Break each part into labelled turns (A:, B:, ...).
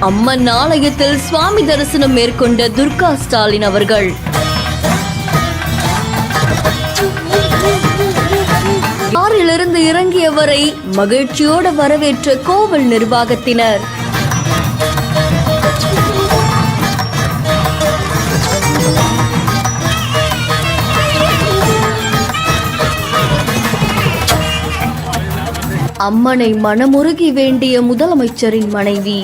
A: அம்மன் ஆலயத்தில் சுவாமி தரிசனம் மேற்கொண்ட துர்கா ஸ்டாலின் அவர்கள். காரிலிருந்து இறங்கியவரை மகிழ்ச்சியோடு வரவேற்ற கோவில் நிர்வாகத்தினர். அம்மனை மனமுருகி வேண்டிய முதலமைச்சரின் மனைவி.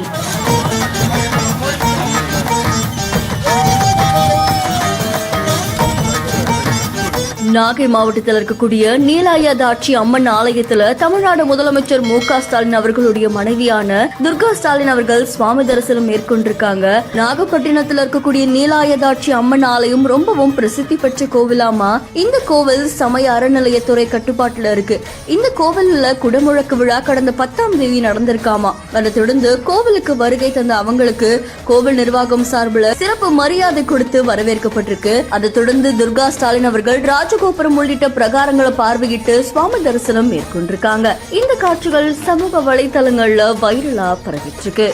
A: நாகை மாவட்டத்தில் இருக்கக்கூடிய நீலாயதாட்சி அம்மன் ஆலயத்துல தமிழ்நாடு முதலமைச்சர் மு.க. ஸ்டாலின் அவர்களுடைய மனைவியான துர்கா ஸ்டாலின் அவர்கள் சுவாமி தரிசனம் மேற்கொண்டிருக்காங்க. நாகப்பட்டினத்தில் இருக்கக்கூடிய நீலாயதாட்சி அம்மன் ஆலயம் ரொம்பவும் பிரசித்தி பெற்ற கோவிலாமா. இந்த கோவில் சமய அறநிலையத்துறை கட்டுப்பாட்டுல இருக்கு. இந்த கோவில்ல குடமுழக்கு விழா கடந்த 10ஆம் தேதி நடந்திருக்காமா. அதை தொடர்ந்து கோவிலுக்கு வருகை தந்த அவங்களுக்கு கோவில் நிர்வாகம் சார்பில் சிறப்பு மரியாதை கொடுத்து வரவேற்கப்பட்டிருக்கு. அதை தொடர்ந்து துர்கா ஸ்டாலின் அவர்கள் ராஜகோபுரம் உள்ளிட்ட பிரகாரங்களை பார்வையிட்டு சுவாமி தரிசனம் மேற்கொண்டிருக்காங்க. இந்த காட்சிகள் சமூக வலைதளங்கள்ல வைரலா பரவிட்டு இருக்கு.